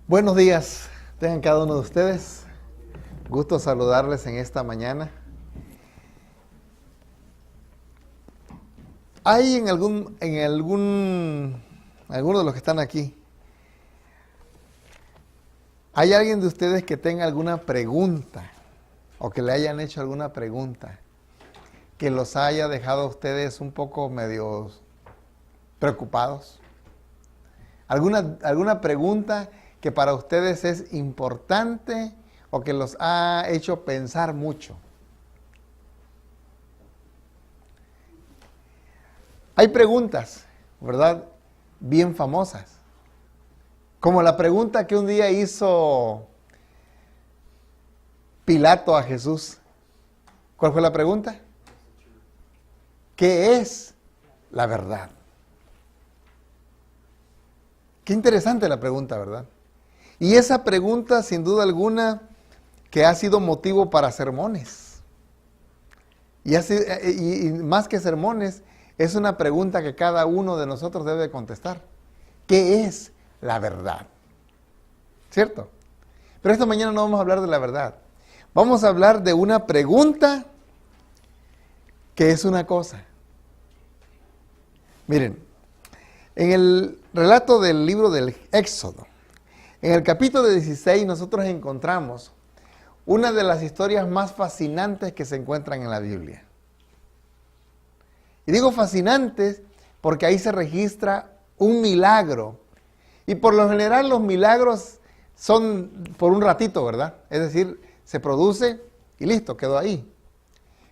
Buenos días, tengan cada uno de ustedes. Gusto saludarles en esta mañana. ¿Hay alguno de los que están aquí, hay alguien de ustedes que tenga alguna pregunta o que le hayan hecho alguna pregunta que los haya dejado a ustedes un poco medios preocupados? ¿Alguna pregunta que para ustedes es importante o que los ha hecho pensar mucho? Hay preguntas, ¿verdad?, bien famosas. Como la pregunta que un día hizo Pilato a Jesús. ¿Cuál fue la pregunta? ¿Qué es la verdad? Qué interesante la pregunta, ¿verdad? Y esa pregunta, sin duda alguna, que ha sido motivo para sermones. Y más que sermones, es una pregunta que cada uno de nosotros debe contestar. ¿Qué es la verdad? ¿Cierto? Pero esta mañana no vamos a hablar de la verdad. Vamos a hablar de una pregunta que es una cosa. Miren, en el relato del libro del Éxodo, en el capítulo 16 nosotros encontramos una de las historias más fascinantes que se encuentran en la Biblia. Y digo fascinantes porque ahí se registra un milagro. Y por lo general los milagros son por un ratito, ¿verdad? Es decir, se produce y listo, quedó ahí.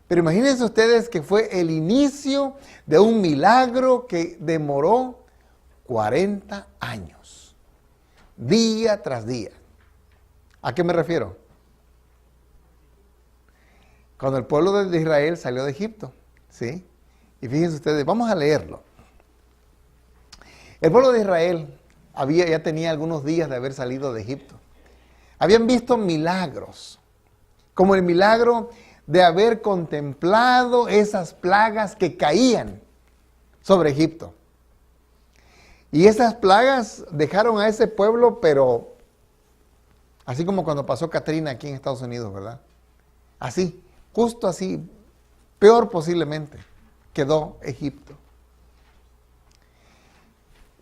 Pero imagínense ustedes que fue el inicio de un milagro que demoró 40 años, día tras día. ¿A qué me refiero? Cuando el pueblo de Israel salió de Egipto, ¿sí? Y fíjense ustedes, vamos a leerlo. El pueblo de Israel ya tenía algunos días de haber salido de Egipto. Habían visto milagros, como el milagro de haber contemplado esas plagas que caían sobre Egipto. Y esas plagas dejaron a ese pueblo, pero así como cuando pasó Katrina aquí en Estados Unidos, ¿verdad? Así, justo así, peor posiblemente, quedó Egipto.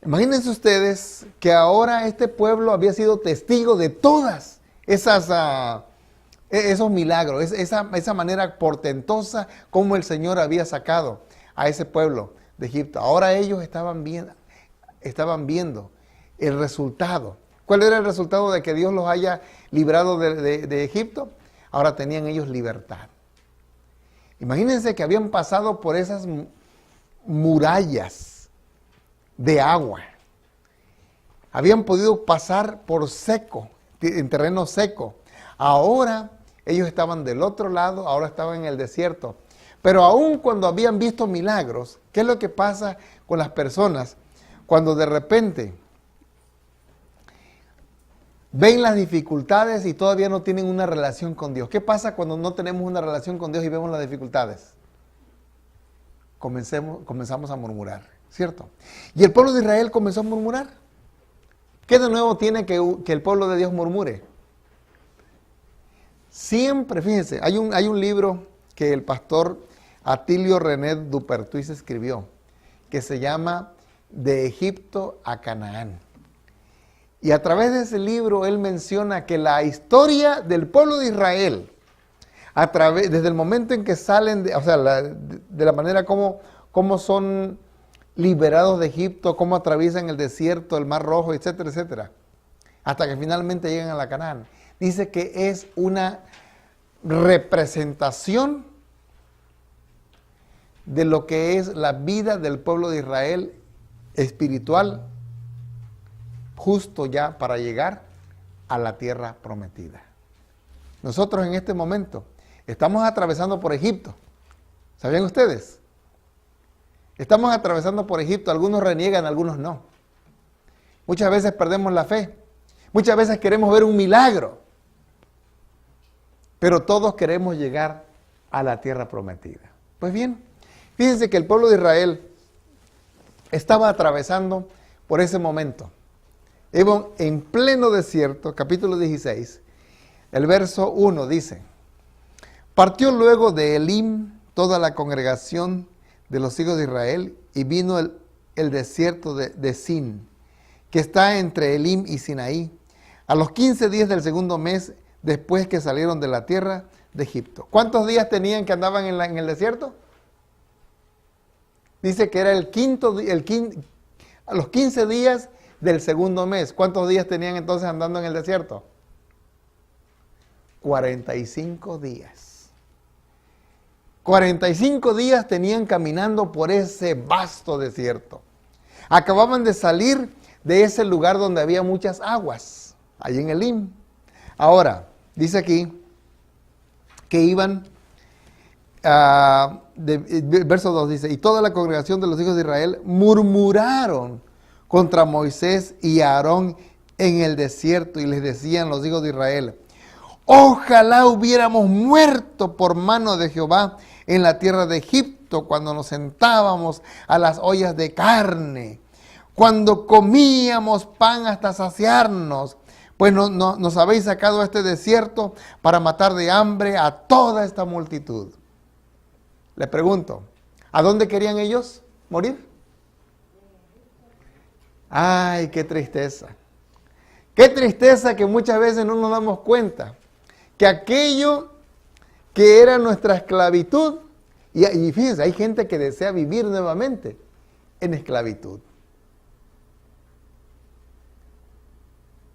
Imagínense ustedes que ahora este pueblo había sido testigo de todas esos milagros, esa manera portentosa como el Señor había sacado a ese pueblo de Egipto. Ahora ellos estaban viendo el resultado. ¿Cuál era el resultado de que Dios los haya librado de Egipto? Ahora tenían ellos libertad. Imagínense que habían pasado por esas murallas de agua. Habían podido pasar por seco, en terreno seco. Ahora ellos estaban del otro lado, ahora estaban en el desierto. Pero aún cuando habían visto milagros, ¿qué es lo que pasa con las personas cuando de repente ven las dificultades y todavía no tienen una relación con Dios? ¿Qué pasa cuando no tenemos una relación con Dios y vemos las dificultades? Comenzamos a murmurar, ¿cierto? Y el pueblo de Israel comenzó a murmurar. ¿Qué de nuevo tiene que el pueblo de Dios murmure? Siempre, fíjense, hay un libro que el pastor Atilio René Dupertuis escribió, que se llama De Egipto a Canaán. Y a través de ese libro él menciona que la historia del pueblo de Israel, desde el momento en que salen, de la manera como son liberados de Egipto, cómo atraviesan el desierto, el Mar Rojo, etcétera, etcétera, hasta que finalmente llegan a la Canaán. Dice que es una representación de lo que es la vida del pueblo de Israel espiritual, justo ya para llegar a la tierra prometida. Nosotros en este momento estamos atravesando por Egipto. ¿Sabían ustedes? Estamos atravesando por Egipto. Algunos reniegan, algunos no. Muchas veces perdemos la fe. Muchas veces queremos ver un milagro. Pero todos queremos llegar a la tierra prometida. Pues bien, fíjense que el pueblo de Israel estaba atravesando por ese momento. Iban en pleno desierto, capítulo 16, el verso 1 dice: partió luego de Elim toda la congregación de los hijos de Israel y vino el desierto de Sin, que está entre Elim y Sinaí, a los 15 días del segundo mes después que salieron de la tierra de Egipto. ¿Cuántos días tenían que andaban en el desierto? Dice que era a los 15 días del segundo mes. ¿Cuántos días tenían entonces andando en el desierto? 45 días. 45 días tenían caminando por ese vasto desierto. Acababan de salir de ese lugar donde había muchas aguas, allí en Elim. Ahora, dice aquí que iban, verso 2 dice: y toda la congregación de los hijos de Israel murmuraron contra Moisés y Aarón en el desierto, y les decían los hijos de Israel: ojalá hubiéramos muerto por mano de Jehová en la tierra de Egipto, cuando nos sentábamos a las ollas de carne, cuando comíamos pan hasta saciarnos, pues nos habéis sacado a este desierto para matar de hambre a toda esta multitud. Les pregunto, ¿a dónde querían ellos morir? Ay, qué tristeza. Qué tristeza que muchas veces no nos damos cuenta que aquello que era nuestra esclavitud, y fíjense, hay gente que desea vivir nuevamente en esclavitud.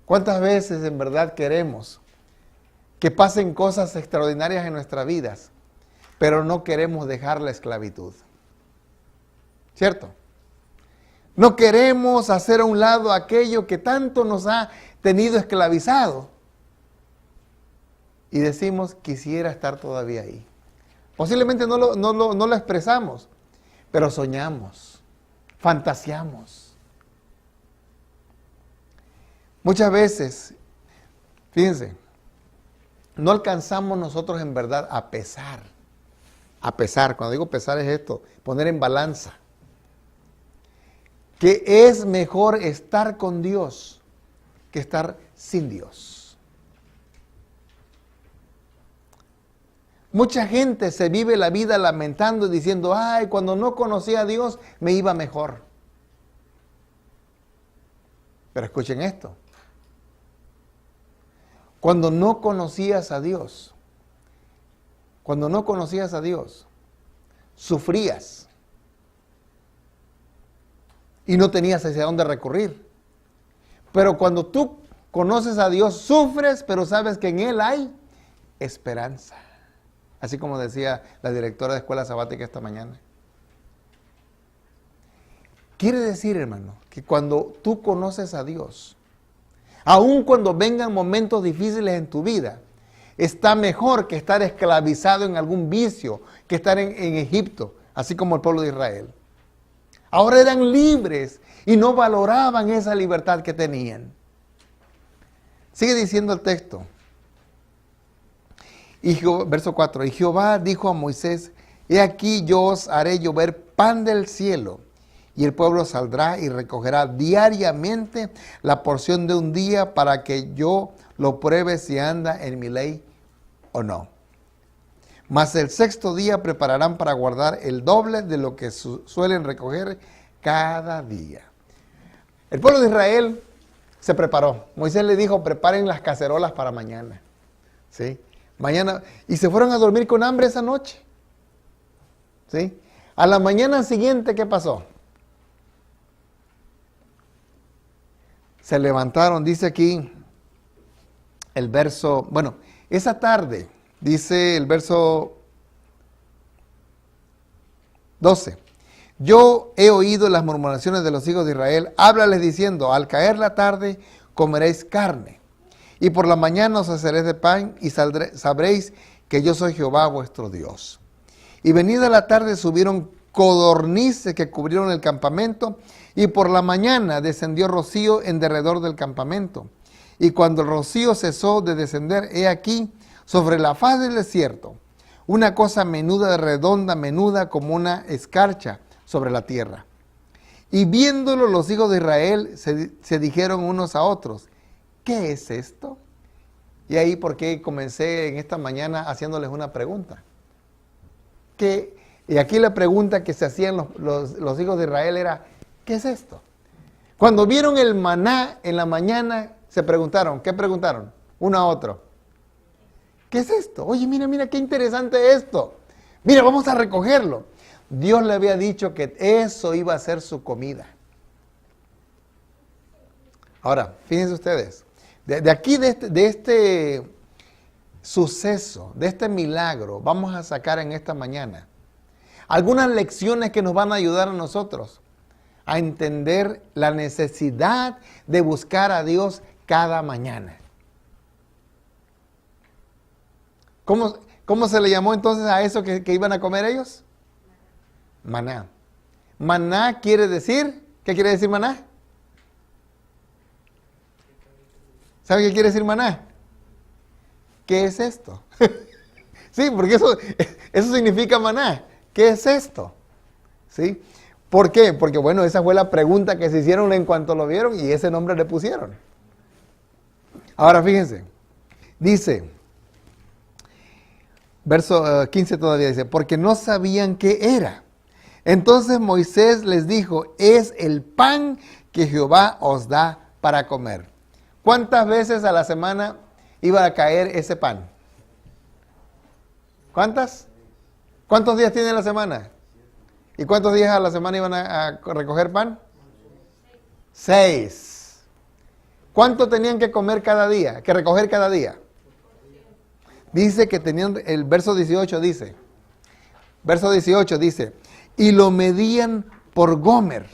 ¿Cuántas veces en verdad queremos que pasen cosas extraordinarias en nuestras vidas, pero no queremos dejar la esclavitud? ¿Cierto? No queremos hacer a un lado aquello que tanto nos ha tenido esclavizado. Y decimos: quisiera estar todavía ahí. Posiblemente no lo expresamos, pero soñamos, fantaseamos. Muchas veces, fíjense, no alcanzamos nosotros en verdad a pesar. Cuando digo pesar es esto, poner en balanza. Que es mejor estar con Dios que estar sin Dios. Mucha gente se vive la vida lamentando y diciendo: ay, cuando no conocía a Dios me iba mejor. Pero escuchen esto. Cuando no conocías a Dios, sufrías y no tenías hacia dónde recurrir. Pero cuando tú conoces a Dios, sufres, pero sabes que en Él hay esperanza. Así como decía la directora de escuela sabática esta mañana. Quiere decir, hermano, que cuando tú conoces a Dios, aun cuando vengan momentos difíciles en tu vida, está mejor que estar esclavizado en algún vicio, que estar en Egipto, así como el pueblo de Israel. Ahora eran libres y no valoraban esa libertad que tenían. Sigue diciendo el texto. Verso 4. Y Jehová dijo a Moisés: he aquí yo os haré llover pan del cielo, y el pueblo saldrá y recogerá diariamente la porción de un día, para que yo lo pruebe si anda en mi ley o no. Mas el sexto día prepararán para guardar el doble de lo que suelen recoger cada día. El pueblo de Israel se preparó. Moisés le dijo: preparen las cacerolas para mañana. ¿Sí? Mañana. Y se fueron a dormir con hambre esa noche. ¿Sí? A la mañana siguiente, ¿qué pasó? Se levantaron, dice aquí el verso, esa tarde, dice el verso 12. Yo he oído las murmuraciones de los hijos de Israel, háblales diciendo: al caer la tarde comeréis carne, y por la mañana os haceréis de pan, y sabréis que yo soy Jehová vuestro Dios. Y venida la tarde subieron codornices que cubrieron el campamento, y por la mañana descendió rocío en derredor del campamento. Y cuando el rocío cesó de descender, he aquí, sobre la faz del desierto, una cosa menuda, redonda, menuda como una escarcha sobre la tierra. Y viéndolo los hijos de Israel se dijeron unos a otros, ¿qué es esto? Y ahí porque comencé en esta mañana haciéndoles una pregunta. Y aquí la pregunta que se hacían los hijos de Israel era, ¿qué es esto? Cuando vieron el maná en la mañana, se preguntaron, ¿qué preguntaron? Uno a otro. ¿Qué es esto? Oye, mira, qué interesante esto. Mira, vamos a recogerlo. Dios le había dicho que eso iba a ser su comida. Ahora, fíjense ustedes, de aquí, de este suceso, de este milagro, vamos a sacar en esta mañana algunas lecciones que nos van a ayudar a nosotros a entender la necesidad de buscar a Dios cada mañana. ¿Cómo se le llamó entonces a eso que iban a comer ellos? Maná. Maná quiere decir, ¿qué quiere decir maná? ¿Sabe qué quiere decir maná? ¿Qué es esto? Sí, porque eso significa maná. ¿Qué es esto? ¿Sí? ¿Por qué? Porque bueno, esa fue la pregunta que se hicieron en cuanto lo vieron y ese nombre le pusieron. Ahora fíjense, dice, verso 15 todavía dice, porque no sabían qué era. Entonces Moisés les dijo, es el pan que Jehová os da para comer. ¿Cuántas veces a la semana iba a caer ese pan? ¿Cuántas? ¿Cuántos días tiene la semana? ¿Y cuántos días a la semana iban a recoger pan? 6. ¿Cuánto tenían que comer cada día? Que recoger cada día. Dice que tenían, el verso 18 dice, y lo medían por gomer,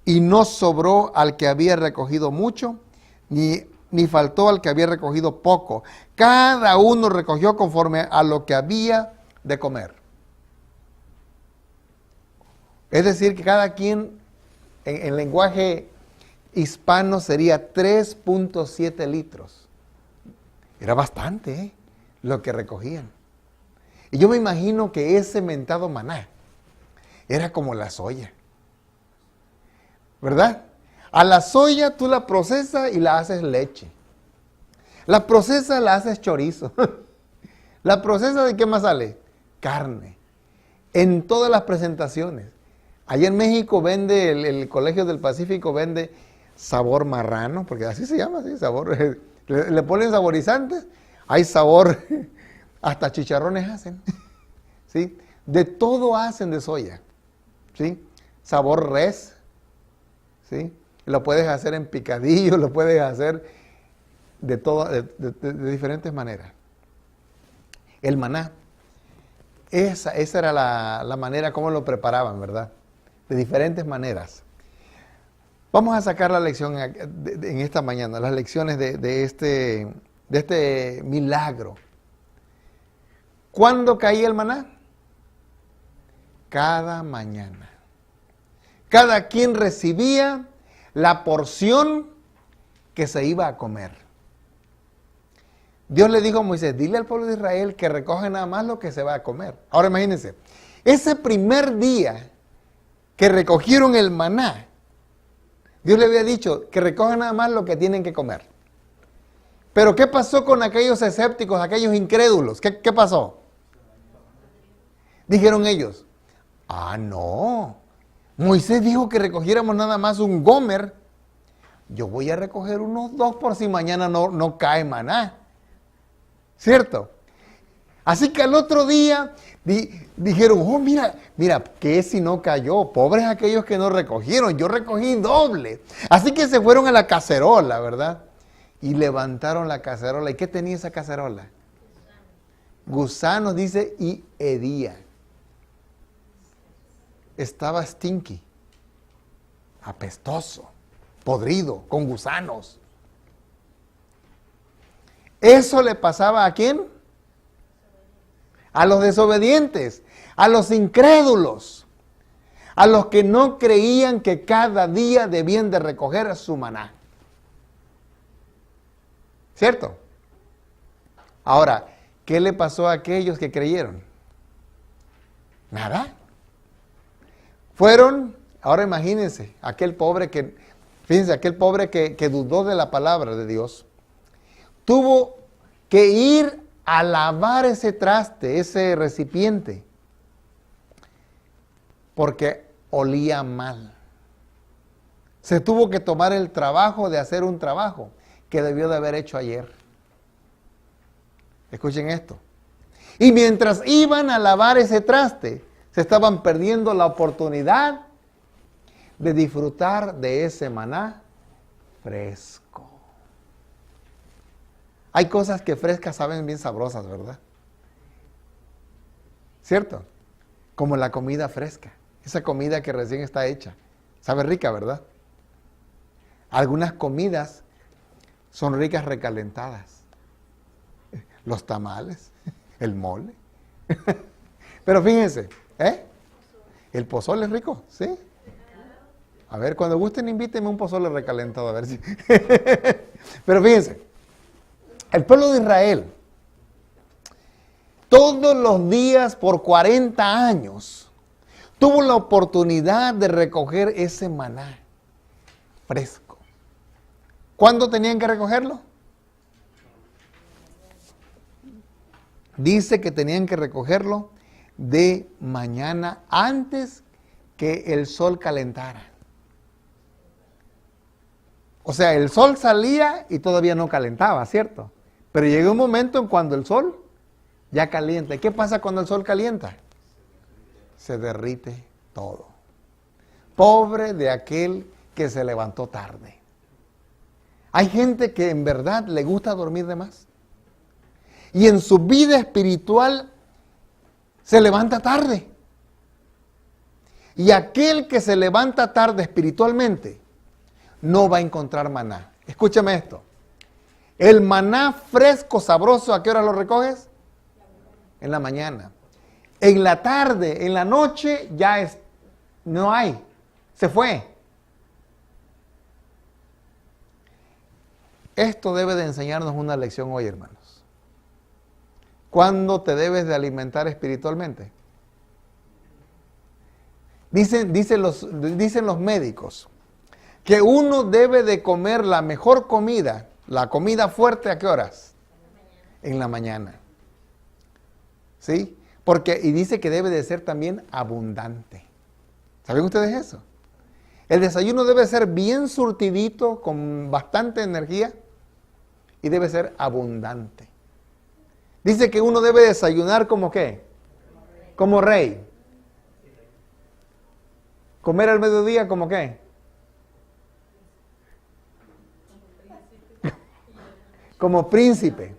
y no sobró al que había recogido mucho, ni faltó al que había recogido poco. Cada uno recogió conforme a lo que había de comer. Es decir, que cada quien, en lenguaje hispano, sería 3.7 litros. Era bastante, lo que recogían. Y yo me imagino que ese mentado maná era como la soya. ¿Verdad? A la soya tú la procesas y la haces leche. La procesas, la haces chorizo. La procesas, ¿de qué más sale? Carne. En todas las presentaciones. Allá en México vende, el Colegio del Pacífico vende sabor marrano, porque así se llama, ¿sí? Sabor, le ponen saborizantes, hay sabor, hasta chicharrones hacen, ¿sí? De todo hacen de soya, ¿sí? Sabor res, ¿sí? Lo puedes hacer en picadillo, lo puedes hacer de diferentes maneras. El maná, esa era la manera como lo preparaban, ¿verdad? De diferentes maneras. Vamos a sacar la lección en esta mañana, las lecciones de este milagro. ¿Cuándo caía el maná? Cada mañana. Cada quien recibía la porción que se iba a comer. Dios le dijo a Moisés, dile al pueblo de Israel que recoge nada más lo que se va a comer. Ahora imagínense, ese primer día que recogieron el maná, Dios le había dicho que recojan nada más lo que tienen que comer. Pero ¿qué pasó con aquellos escépticos, aquellos incrédulos? ¿Qué pasó? Dijeron ellos, no, Moisés dijo que recogiéramos nada más un gomer, yo voy a recoger unos 2 por si mañana no cae maná. ¿Cierto? Así que al otro día dijeron, mira, que si no cayó, pobres aquellos que no recogieron, yo recogí doble. Así que se fueron a la cacerola, ¿verdad? Y levantaron la cacerola. ¿Y qué tenía esa cacerola? Gusanos, dice, y hedía. Estaba stinky, apestoso, podrido, con gusanos. ¿Eso le pasaba a quién? A los desobedientes, a los incrédulos, a los que no creían que cada día debían de recoger su maná. ¿Cierto? Ahora, ¿qué le pasó a aquellos que creyeron? Nada. Fueron Ahora imagínense, fíjense, aquel pobre que dudó de la palabra de Dios, tuvo que ir a lavar ese traste, ese recipiente, porque olía mal. Se tuvo que tomar el trabajo de hacer un trabajo que debió de haber hecho ayer. Escuchen esto. Y mientras iban a lavar ese traste, se estaban perdiendo la oportunidad de disfrutar de ese maná fresco. Hay cosas que frescas saben bien sabrosas, ¿verdad? ¿Cierto? Como la comida fresca, esa comida que recién está hecha. Sabe rica, ¿verdad? Algunas comidas son ricas recalentadas. Los tamales, el mole. Pero fíjense, el pozole es rico, ¿sí? A ver, cuando gusten, invítenme un pozole recalentado, a ver si. Pero fíjense, el pueblo de Israel, todos los días por 40 años, tuvo la oportunidad de recoger ese maná fresco. ¿Cuándo tenían que recogerlo? Dice que tenían que recogerlo de mañana antes que el sol calentara. O sea, el sol salía y todavía no calentaba, ¿cierto? Pero llegó un momento en cuando el sol ya calienta. ¿Y qué pasa cuando el sol calienta? Se derrite todo. Pobre de aquel que se levantó tarde. Hay gente que en verdad le gusta dormir de más. Y en su vida espiritual se levanta tarde. Y aquel que se levanta tarde espiritualmente no va a encontrar maná. Escúchame esto. El maná fresco, sabroso, ¿a qué hora lo recoges? En la mañana. En la tarde, en la noche, no hay. Se fue. Esto debe de enseñarnos una lección hoy, hermanos. ¿Cuándo te debes de alimentar espiritualmente? Dicen los médicos que uno debe de comer la mejor comida, la comida fuerte, ¿a qué horas? En la mañana. ¿Sí? Y dice que debe de ser también abundante. ¿Saben ustedes eso? El desayuno debe ser bien surtidito, con bastante energía, y debe ser abundante. Dice que uno debe desayunar como ¿qué? Como rey. Comer al mediodía como ¿qué? Como príncipe.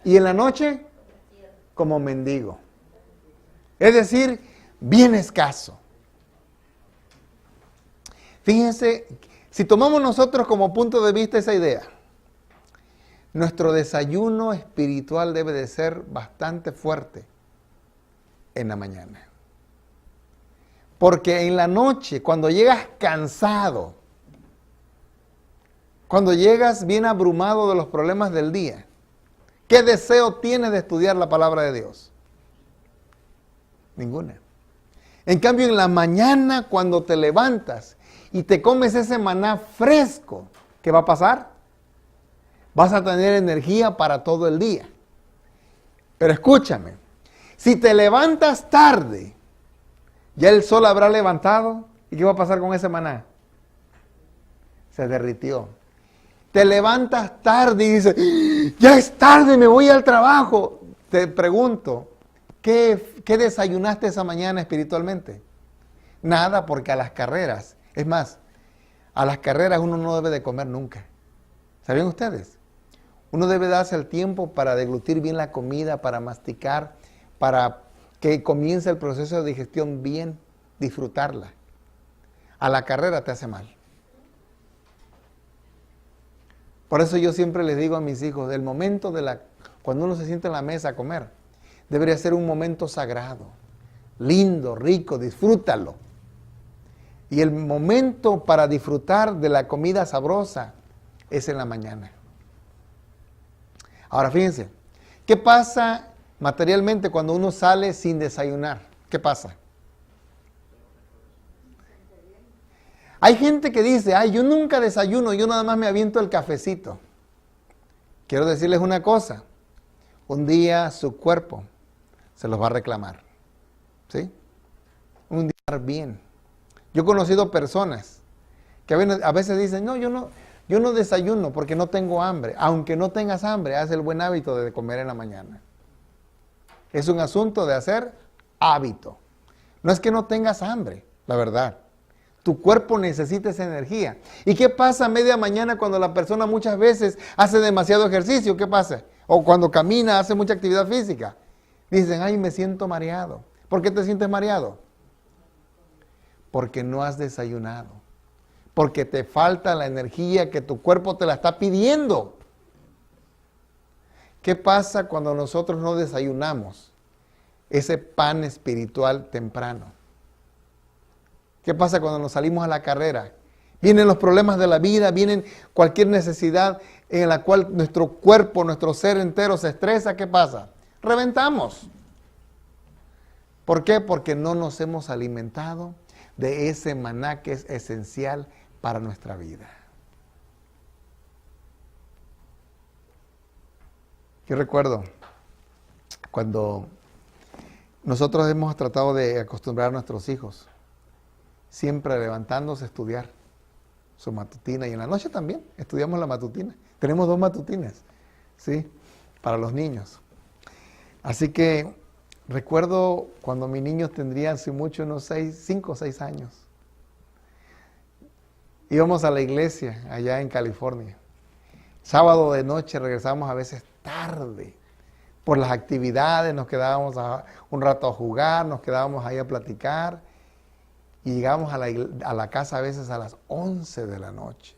Y en la noche, como mendigo. Es decir, bien escaso. Fíjense, si tomamos nosotros como punto de vista esa idea, nuestro desayuno espiritual debe de ser bastante fuerte en la mañana. Porque en la noche, cuando llegas cansado, cuando llegas bien abrumado de los problemas del día, ¿qué deseo tienes de estudiar la palabra de Dios? Ninguna. En cambio, en la mañana, cuando te levantas y te comes ese maná fresco, ¿qué va a pasar? Vas a tener energía para todo el día. Pero escúchame, si te levantas tarde, ya el sol habrá levantado, ¿y qué va a pasar con ese maná? Se derritió. Te levantas tarde y dices, ya es tarde, me voy al trabajo. Te pregunto, ¿qué desayunaste esa mañana espiritualmente? Nada, porque a las carreras, es más, a las carreras uno no debe de comer nunca. ¿Sabían ustedes? Uno debe darse el tiempo para deglutir bien la comida, para masticar, para que comience el proceso de digestión bien, disfrutarla. A la carrera te hace mal. Por eso yo siempre les digo a mis hijos, el momento cuando uno se sienta en la mesa a comer, debería ser un momento sagrado, lindo, rico, disfrútalo. Y el momento para disfrutar de la comida sabrosa es en la mañana. Ahora fíjense, ¿qué pasa materialmente cuando uno sale sin desayunar? ¿Qué pasa? Hay gente que dice, ay, yo nunca desayuno, yo nada más me aviento el cafecito. Quiero decirles una cosa, un día su cuerpo se los va a reclamar, ¿sí? Un día bien. Yo he conocido personas que a veces dicen, no, yo no desayuno porque no tengo hambre. Aunque no tengas hambre, haz el buen hábito de comer en la mañana. Es un asunto de hacer hábito. No es que no tengas hambre, la verdad. Tu cuerpo necesita esa energía. ¿Y qué pasa a media mañana cuando la persona muchas veces hace demasiado ejercicio? ¿Qué pasa? O cuando camina, hace mucha actividad física. Dicen, ay, me siento mareado. ¿Por qué te sientes mareado? Porque no has desayunado. Porque te falta la energía que tu cuerpo te la está pidiendo. ¿Qué pasa cuando nosotros no desayunamos ese pan espiritual temprano? ¿Qué pasa cuando nos salimos a la carrera? Vienen los problemas de la vida, vienen cualquier necesidad en la cual nuestro cuerpo, nuestro ser entero se estresa. ¿Qué pasa? Reventamos. ¿Por qué? Porque no nos hemos alimentado de ese maná que es esencial para nuestra vida. Yo recuerdo cuando nosotros hemos tratado de acostumbrar a nuestros hijos siempre levantándose a estudiar su matutina, y en la noche también estudiamos la matutina. Tenemos 2 matutinas, ¿sí? Para los niños. Así que recuerdo cuando mis niños tendrían, si mucho, unos 5 o 6 años. Íbamos a la iglesia allá en California. Sábado de noche regresábamos a veces tarde. Por las actividades nos quedábamos un rato a jugar, nos quedábamos ahí a platicar. Y llegábamos a la casa a veces a las 11 de la noche.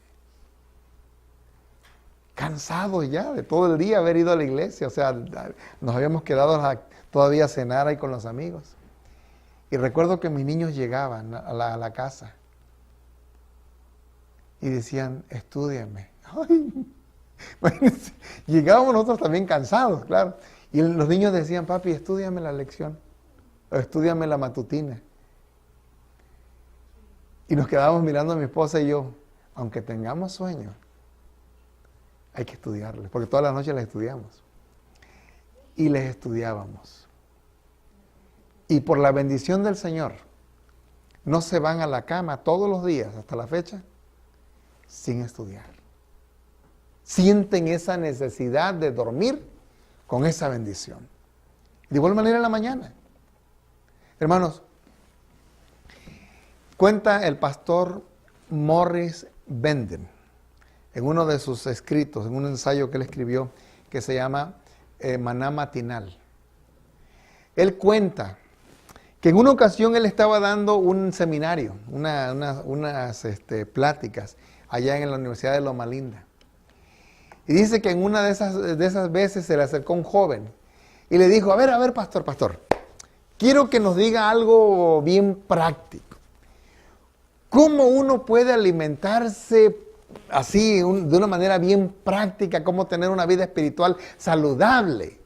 Cansados ya de todo el día haber ido a la iglesia. O sea, nos habíamos quedado todavía a cenar ahí con los amigos. Y recuerdo que mis niños llegaban a la casa y decían, estúdiame. Llegábamos nosotros también cansados, claro. Y los niños decían, papi, estúdiame la lección. O estúdiame la matutina. Y nos quedábamos mirando a mi esposa y yo, aunque tengamos sueño, hay que estudiarles, porque todas las noches les estudiamos. Y les estudiábamos. Y por la bendición del Señor, no se van a la cama todos los días, hasta la fecha, sin estudiar. Sienten esa necesidad de dormir con esa bendición. De igual manera en la mañana. Hermanos, cuenta el pastor Morris Benden en uno de sus escritos, en un ensayo que él escribió que se llama Maná Matinal. Él cuenta que en una ocasión él estaba dando un seminario, unas pláticas allá en la Universidad de Loma Linda. Y dice que en una de esas veces se le acercó un joven y le dijo, a ver, pastor, quiero que nos diga algo bien práctico. ¿Cómo uno puede alimentarse así, de una manera bien práctica? ¿Cómo tener una vida espiritual saludable?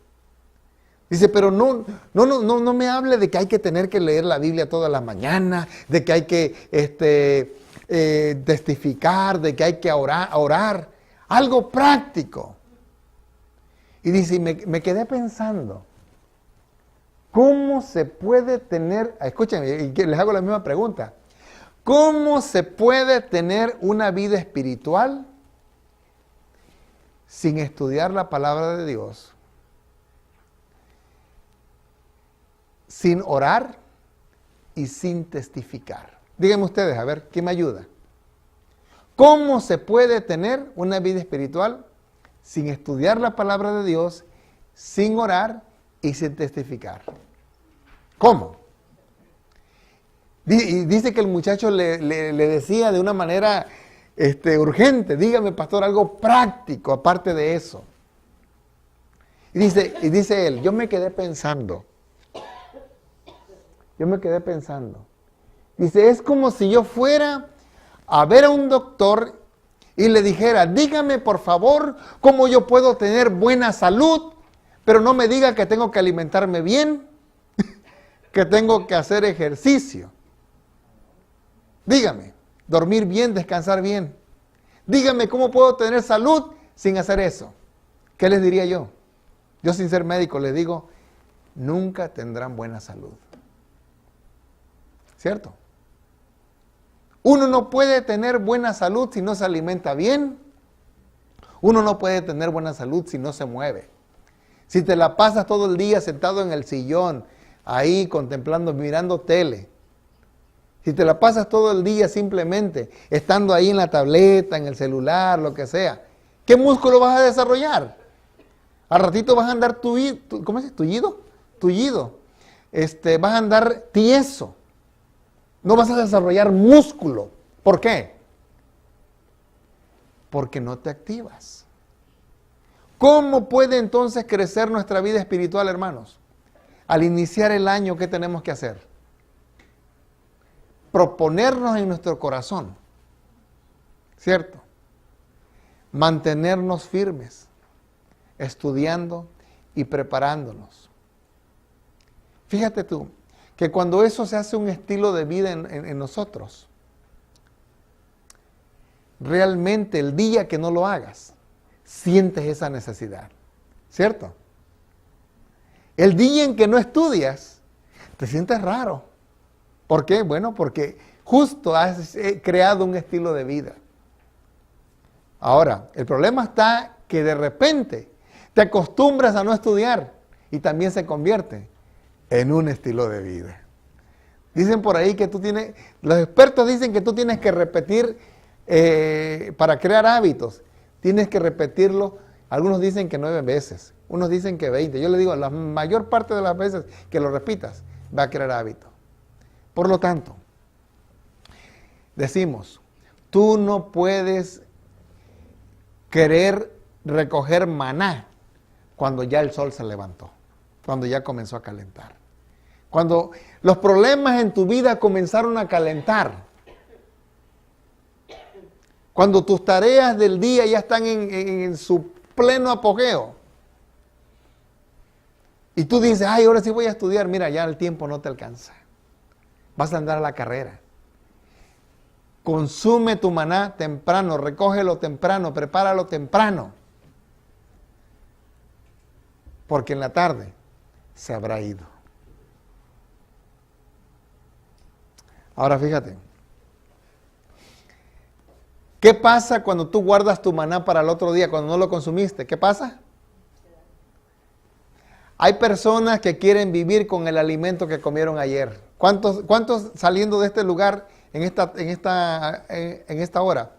Dice, pero no me hable de que hay que tener que leer la Biblia todas las mañanas, de que hay que testificar, de que hay que orar. Algo práctico. Y dice, me quedé pensando, ¿cómo se puede tener, escúchenme, les hago la misma pregunta, ¿cómo se puede tener una vida espiritual sin estudiar la palabra de Dios, sin orar y sin testificar? Díganme ustedes, a ver, ¿quién me ayuda? ¿Cómo se puede tener una vida espiritual sin estudiar la palabra de Dios, sin orar y sin testificar? ¿Cómo? Y dice que el muchacho le decía de una manera urgente, dígame, pastor, algo práctico aparte de eso. Y dice él, yo me quedé pensando. Dice, es como si yo fuera a ver a un doctor y le dijera, dígame por favor cómo yo puedo tener buena salud, pero no me diga que tengo que alimentarme bien, que tengo que hacer ejercicio. Dígame, dormir bien, descansar bien. Dígame, ¿cómo puedo tener salud sin hacer eso? ¿Qué les diría yo? Yo, sin ser médico, les digo, nunca tendrán buena salud. ¿Cierto? Uno no puede tener buena salud si no se alimenta bien. Uno no puede tener buena salud si no se mueve. Si te la pasas todo el día sentado en el sillón, ahí contemplando, mirando tele. Si te la pasas todo el día simplemente estando ahí en la tableta, en el celular, lo que sea, ¿qué músculo vas a desarrollar? Al ratito vas a andar ¿cómo se dice? Tullido. Vas a andar tieso. No vas a desarrollar músculo. ¿Por qué? Porque no te activas. ¿Cómo puede entonces crecer nuestra vida espiritual, hermanos? Al iniciar el año, ¿qué tenemos que hacer? Proponernos en nuestro corazón, ¿cierto? Mantenernos firmes, estudiando y preparándonos. Fíjate tú, que cuando eso se hace un estilo de vida en nosotros, realmente el día que no lo hagas, sientes esa necesidad, ¿cierto? El día en que no estudias, te sientes raro. ¿Por qué? Bueno, porque justo has creado un estilo de vida. Ahora, el problema está que de repente te acostumbras a no estudiar y también se convierte en un estilo de vida. Dicen por ahí que los expertos dicen que tú tienes que repetir, para crear hábitos, tienes que repetirlo, algunos dicen que 9 veces, unos dicen que 20. Yo le digo, la mayor parte de las veces que lo repitas, va a crear hábito. Por lo tanto, decimos, tú no puedes querer recoger maná cuando ya el sol se levantó, cuando ya comenzó a calentar. Cuando los problemas en tu vida comenzaron a calentar, cuando tus tareas del día ya están en su pleno apogeo, y tú dices, ay, ahora sí voy a estudiar, mira, ya el tiempo no te alcanza. Vas a andar a la carrera. Consume tu maná temprano, recógelo temprano, prepáralo temprano. Porque en la tarde se habrá ido. Ahora fíjate. ¿Qué pasa cuando tú guardas tu maná para el otro día, cuando no lo consumiste? ¿Qué pasa? Hay personas que quieren vivir con el alimento que comieron ayer. ¿Cuántos saliendo de este lugar en esta hora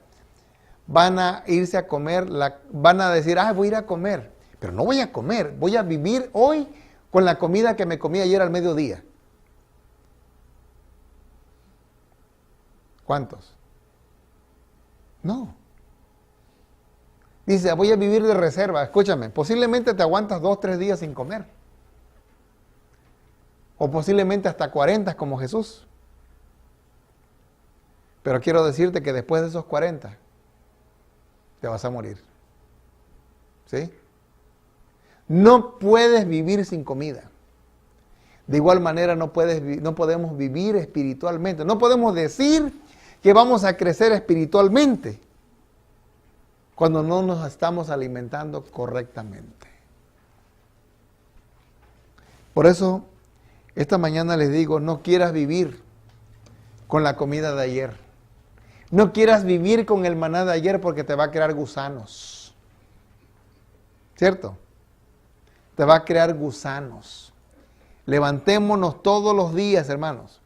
van a irse a comer, van a decir, voy a ir a comer? Pero no voy a comer, voy a vivir hoy con la comida que me comí ayer al mediodía. ¿Cuántos? No. Dice, voy a vivir de reserva. Escúchame, posiblemente te aguantas 2, 3 días sin comer. O posiblemente hasta 40 como Jesús. Pero quiero decirte que después de esos 40, te vas a morir. ¿Sí? No puedes vivir sin comida. De igual manera no podemos vivir espiritualmente. No podemos decir que vamos a crecer espiritualmente cuando no nos estamos alimentando correctamente. Por eso, esta mañana les digo, no quieras vivir con la comida de ayer. No quieras vivir con el maná de ayer porque te va a crear gusanos. ¿Cierto? Te va a crear gusanos. Levantémonos todos los días, hermanos,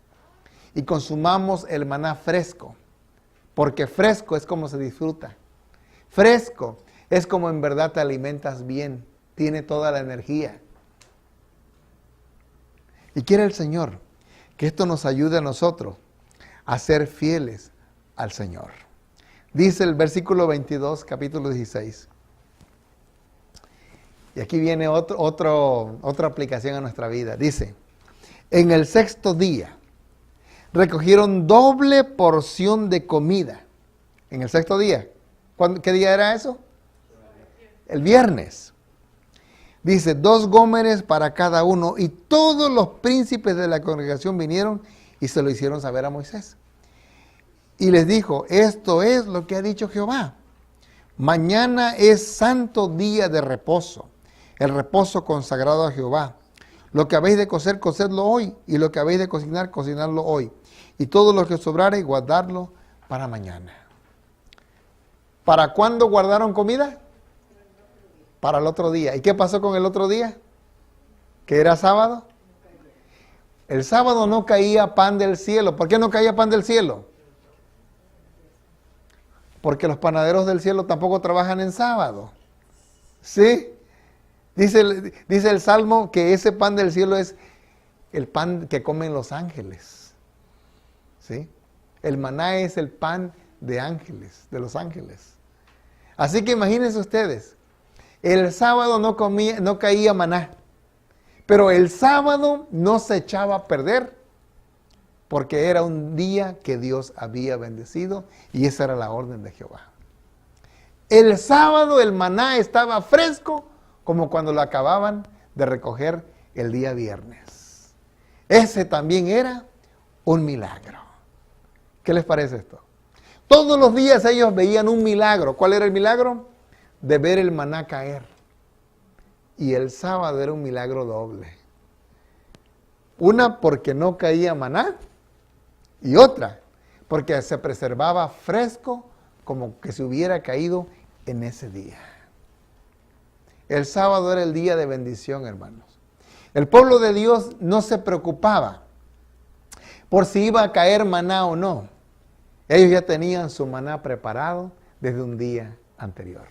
y consumamos el maná fresco, porque fresco es como se disfruta. Fresco es como en verdad te alimentas bien, tiene toda la energía. Y quiere el Señor que esto nos ayude a nosotros a ser fieles al Señor. Dice el versículo 22, capítulo 16. Y aquí viene otra aplicación a nuestra vida. Dice, en el 6º día recogieron doble porción de comida. En el 6º día. ¿Qué día era eso? El viernes. Dice, 2 gómeres para cada uno, y todos los príncipes de la congregación vinieron y se lo hicieron saber a Moisés. y les dijo, esto es lo que ha dicho Jehová. Mañana es santo día de reposo, el reposo consagrado a Jehová. Lo que habéis de cocer, cocedlo hoy, y lo que habéis de cocinar, cocinadlo hoy. Y todo lo que sobrare, guardadlo para mañana. ¿Para cuándo guardaron comida? Para el otro día. ¿Y qué pasó con el otro día? ¿Que era sábado? El sábado no caía pan del cielo. ¿Por qué no caía pan del cielo? Porque los panaderos del cielo tampoco trabajan en sábado. ¿Sí? Dice el Salmo que ese pan del cielo es el pan que comen los ángeles. ¿Sí? El maná es el pan de ángeles, de los ángeles. Así que imagínense ustedes, el sábado no caía maná, pero el sábado no se echaba a perder, porque era un día que Dios había bendecido y esa era la orden de Jehová. El sábado el maná estaba fresco como cuando lo acababan de recoger el día viernes. Ese también era un milagro. ¿Qué les parece esto? Todos los días ellos veían un milagro. ¿Cuál era el milagro? De ver el maná caer. Y el sábado era un milagro doble. Una porque no caía maná. Y otra, porque se preservaba fresco como que se hubiera caído en ese día. El sábado era el día de bendición, hermanos. El pueblo de Dios no se preocupaba por si iba a caer maná o no. Ellos ya tenían su maná preparado desde un día anterior.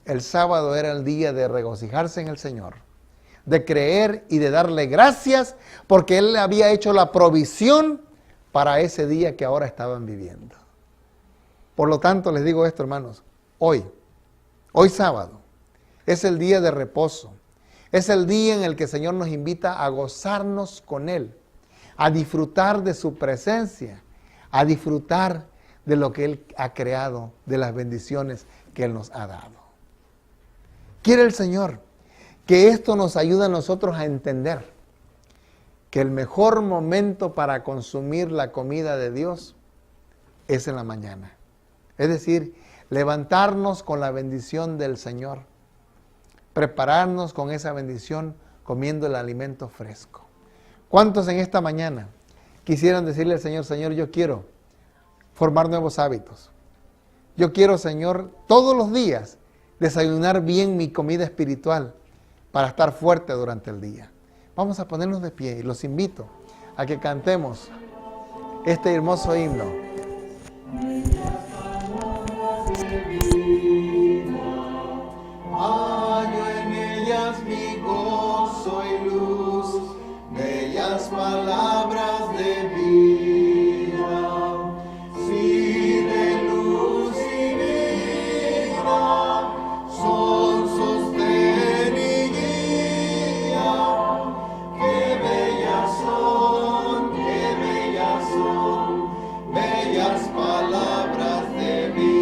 El sábado era el día de regocijarse en el Señor, de creer y de darle gracias porque Él había hecho la provisión para ese día que ahora estaban viviendo. Por lo tanto, les digo esto, hermanos, hoy sábado, es el día de reposo, es el día en el que el Señor nos invita a gozarnos con Él, a disfrutar de su presencia, a disfrutar de lo que Él ha creado, de las bendiciones que Él nos ha dado. Quiere el Señor que esto nos ayude a nosotros a entender que el mejor momento para consumir la comida de Dios es en la mañana. Es decir, levantarnos con la bendición del Señor, prepararnos con esa bendición comiendo el alimento fresco. ¿Cuántos en esta mañana quisieran decirle al Señor, Señor, yo quiero formar nuevos hábitos? Yo quiero, Señor, todos los días desayunar bien mi comida espiritual para estar fuerte durante el día. Vamos a ponernos de pie y los invito a que cantemos este hermoso himno. Hallo en ellas mi gozo y luz, bellas palabras de vida, sí de luz y vida, son sostén y guía. Qué bellas son, bellas palabras de vida.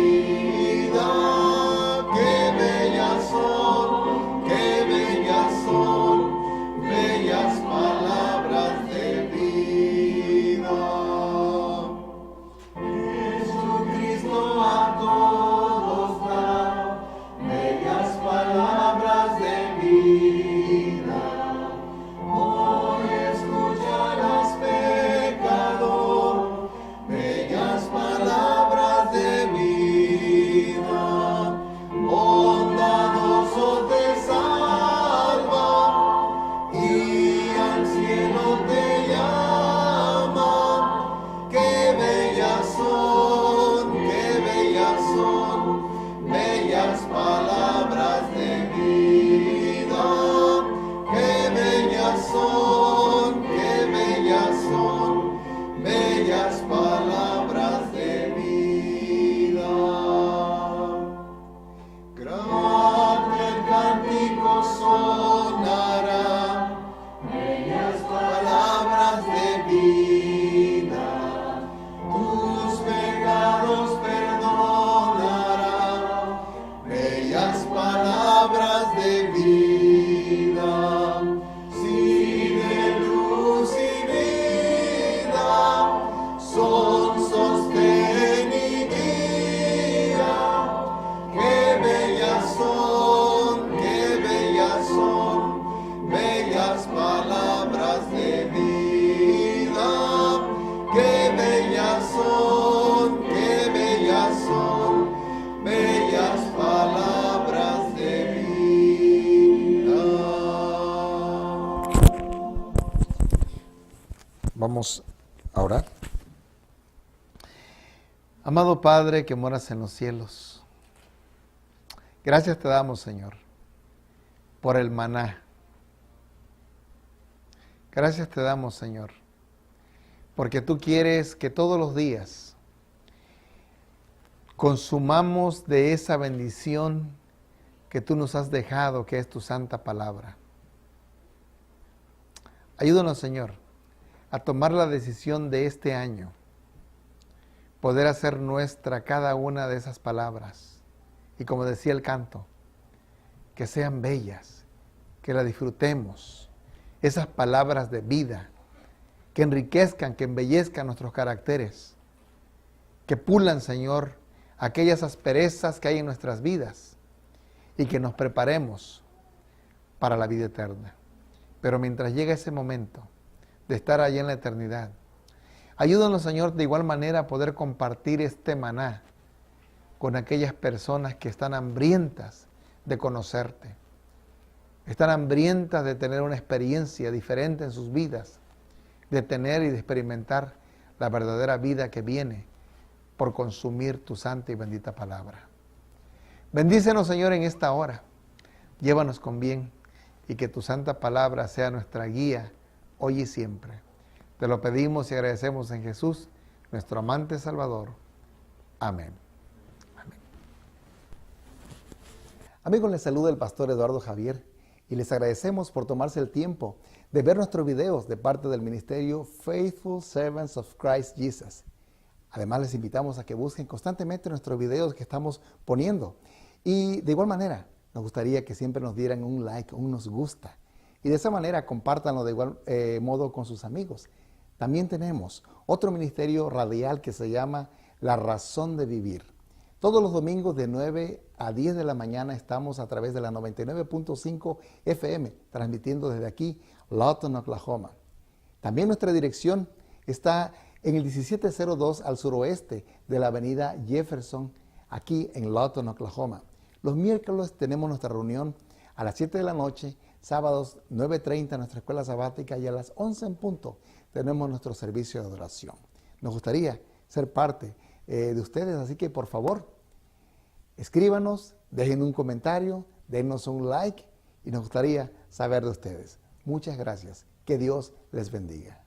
Qué bellas son, bellas palabras de vida. Vamos a orar. Amado Padre que moras en los cielos, gracias te damos, Señor, por el maná. Gracias te damos, Señor, porque tú quieres que todos los días consumamos de esa bendición que tú nos has dejado, que es tu santa palabra. Ayúdanos, Señor, a tomar la decisión de este año, poder hacer nuestra cada una de esas palabras. Y como decía el canto, que sean bellas, que las disfrutemos, esas palabras de vida, que enriquezcan, que embellezcan nuestros caracteres, que pulan, Señor, aquellas asperezas que hay en nuestras vidas y que nos preparemos para la vida eterna. Pero mientras llega ese momento de estar allí en la eternidad, ayúdanos, Señor, de igual manera a poder compartir este maná con aquellas personas que están hambrientas de conocerte, están hambrientas de tener una experiencia diferente en sus vidas, de tener y de experimentar la verdadera vida que viene por consumir tu santa y bendita palabra. Bendícenos, Señor, en esta hora. Llévanos con bien y que tu santa palabra sea nuestra guía hoy y siempre. Te lo pedimos y agradecemos en Jesús, nuestro amante Salvador. Amén. Amén. Amigos, les saluda el pastor Eduardo Javier y les agradecemos por tomarse el tiempo de ver nuestros videos de parte del ministerio Faithful Servants of Christ Jesus. Además, les invitamos a que busquen constantemente nuestros videos que estamos poniendo. Y de igual manera, nos gustaría que siempre nos dieran un like, un nos gusta. Y de esa manera, compártanlo de igual modo con sus amigos. También tenemos otro ministerio radial que se llama La Razón de Vivir. Todos los domingos de 9 a 10 de la mañana estamos a través de la 99.5 FM, transmitiendo desde aquí, Lawton, Oklahoma. También nuestra dirección está en el 1702 al suroeste de la avenida Jefferson, aquí en Lawton, Oklahoma. Los miércoles tenemos nuestra reunión a las 7 de la noche, sábados 9:30 nuestra escuela sabática y a las 11 en punto tenemos nuestro servicio de adoración. Nos gustaría ser parte de ustedes, así que por favor, escríbanos, dejen un comentario, denos un like y nos gustaría saber de ustedes. Muchas gracias. Que Dios les bendiga.